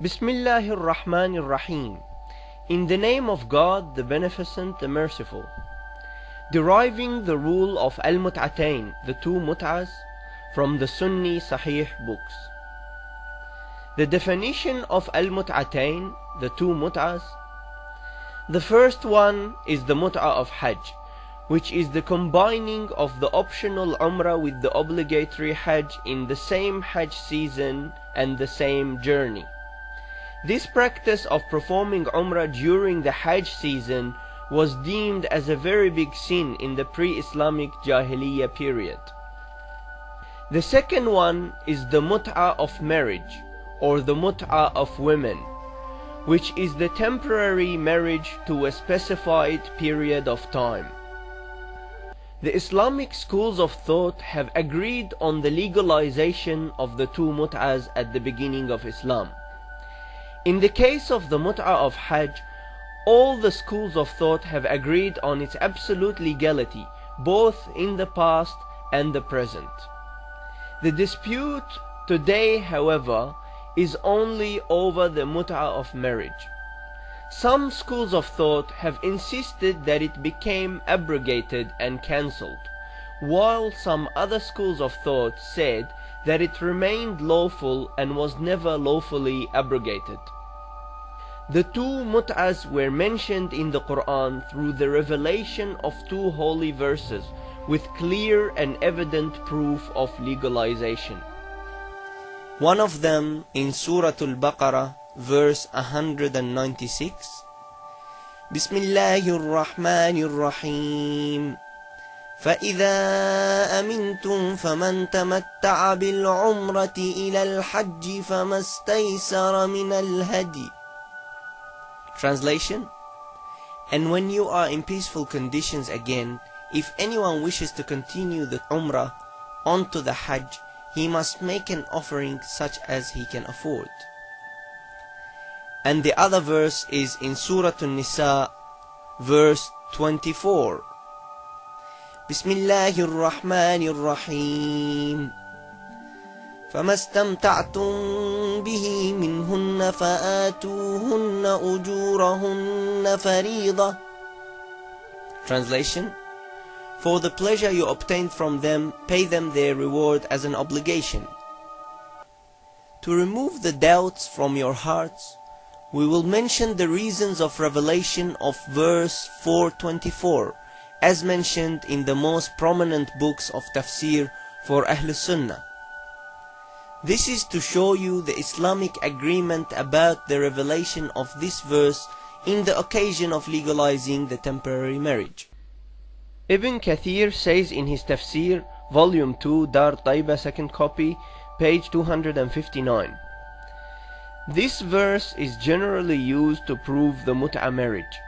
Bismillahir Rahmanir Rahim. In the name of God, the Beneficent, the Merciful. Deriving the rule of Al-Mut'atain, the two mut'as, from the Sunni Sahih books. The definition of Al-Mut'atain, the two mut'as. The first one is the mut'a of Hajj, which is the combining of the optional Umrah with the obligatory Hajj in the same Hajj season and the same journey. This practice of performing Umrah during the Hajj season was deemed as a very big sin in the pre-Islamic Jahiliyyah period. The second one is the mut'a of marriage, or the mut'a of women, which is the temporary marriage to a specified period of time. The Islamic schools of thought have agreed on the legalization of the two mut'as at the beginning of Islam. In the case of the mut'a of Hajj, all the schools of thought have agreed on its absolute legality, both in the past and the present. The dispute today, however, is only over the mut'a of marriage. Some schools of thought have insisted that it became abrogated and cancelled, while some other schools of thought said that it remained lawful and was never lawfully abrogated. The two mut'as were mentioned in the Quran through the revelation of two holy verses with clear and evident proof of legalization. One of them in Surah Al-Baqarah, verse 196. Bismillahir Rahmanir Rahim. فَإِذَا أَمِنْتُمْ فَمَنْ تَمَتَّعَ بِالْعُمْرَةِ إِلَى الْحَجِّ فَمَا اسْتَيْسَرَ مِنَ الْهَدْيِ. Translation: And when you are in peaceful conditions again, if anyone wishes to continue the Umrah onto the Hajj, he must make an offering such as he can afford. And the other verse is in Surah An-Nisa, verse 24. Bismillahir Rahmanir Rahim. فَمَا اسْتَمْتَعْتُمْ بِهِ مِنْهُنَّ فَآتُوهُنَّ أُجُورَهُنَّ فَرِيضَةً. Translation: For the pleasure you obtained from them, pay them their reward as an obligation. To remove the doubts from your hearts, we will mention the reasons of revelation of verse 424, as mentioned in the most prominent books of tafsir for Ahl Sunnah. This is to show you the Islamic agreement about the revelation of this verse in the occasion of legalizing the temporary marriage. Ibn Kathir says in his tafsir, volume 2, Dar Taiba, second copy, page 259. This verse is generally used to prove the mut'a marriage.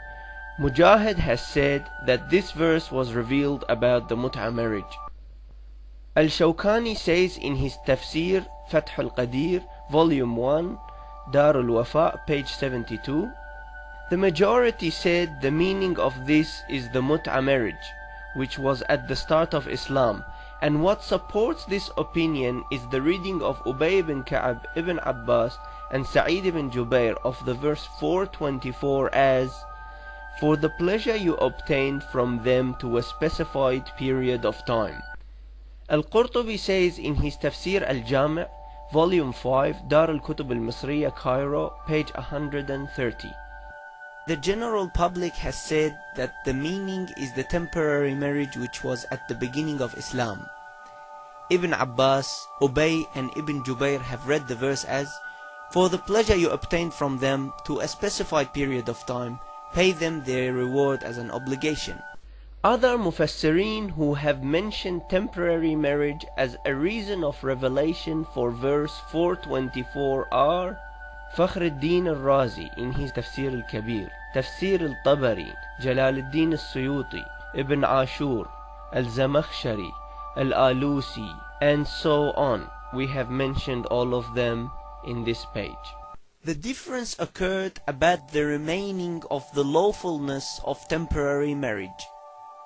Mujahid has said that this verse was revealed about the mut'a marriage. Al-Shawkani says in his tafsir, Fath al-Qadir, volume 1, Dar al-Wafa, page 72. The majority said the meaning of this is the mut'a marriage, which was at the start of Islam, and what supports this opinion is the reading of Ubay ibn Ka'ab ibn Abbas and Sa'id ibn Jubair of the verse 424 as, For the pleasure you obtained from them to a specified period of time. Al-Qurtubi says in his Tafsir Al-Jami', volume 5, Dar al-Kutub al-Misriya, Cairo, page 130. The general public has said that the meaning is the temporary marriage which was at the beginning of Islam. Ibn Abbas, Ubay and Ibn Jubair have read the verse as, For the pleasure you obtained from them to a specified period of time, pay them their reward as an obligation. Other Mufassirin who have mentioned temporary marriage as a reason of revelation for verse 424 are Fakhruddin al-Razi in his Tafsir al-Kabir, Tafsir al-Tabari, Jalaluddin al-Suyuti, Ibn Ashur, al-Zamakhshari, al-Alusi, and so on. We have mentioned all of them in this page. The difference occurred about the remaining of the lawfulness of temporary marriage.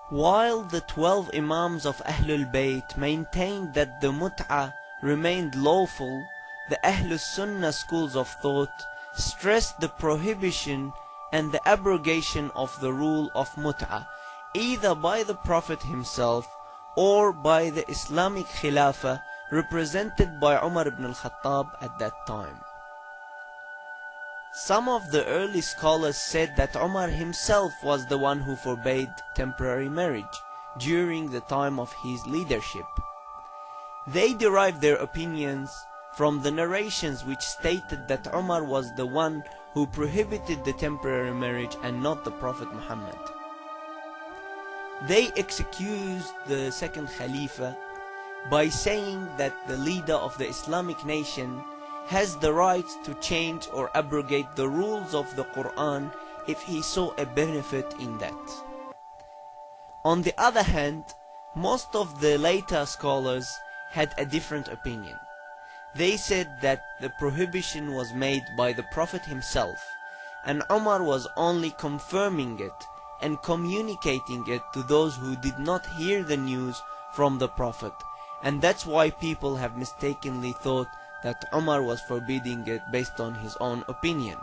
While the 12 Imams of Ahlul Bayt maintained that the mut'a remained lawful, the Ahlus Sunnah schools of thought stressed the prohibition and the abrogation of the rule of mut'ah, either by the Prophet himself or by the Islamic Khilafah represented by Umar ibn al-Khattab at that time. Some of the early scholars said that Umar himself was the one who forbade temporary marriage during the time of his leadership. They derived their opinions from the narrations which stated that Umar was the one who prohibited the temporary marriage and not the Prophet Muhammad. They excused the second Khalifa by saying that the leader of the Islamic nation has the right to change or abrogate the rules of the Quran if he saw a benefit in that. On the other hand, most of the later scholars had a different opinion. They said that the prohibition was made by the Prophet himself, and Umar was only confirming it and communicating it to those who did not hear the news from the Prophet, and that's why people have mistakenly thought that Umar was forbidding it based on his own opinion.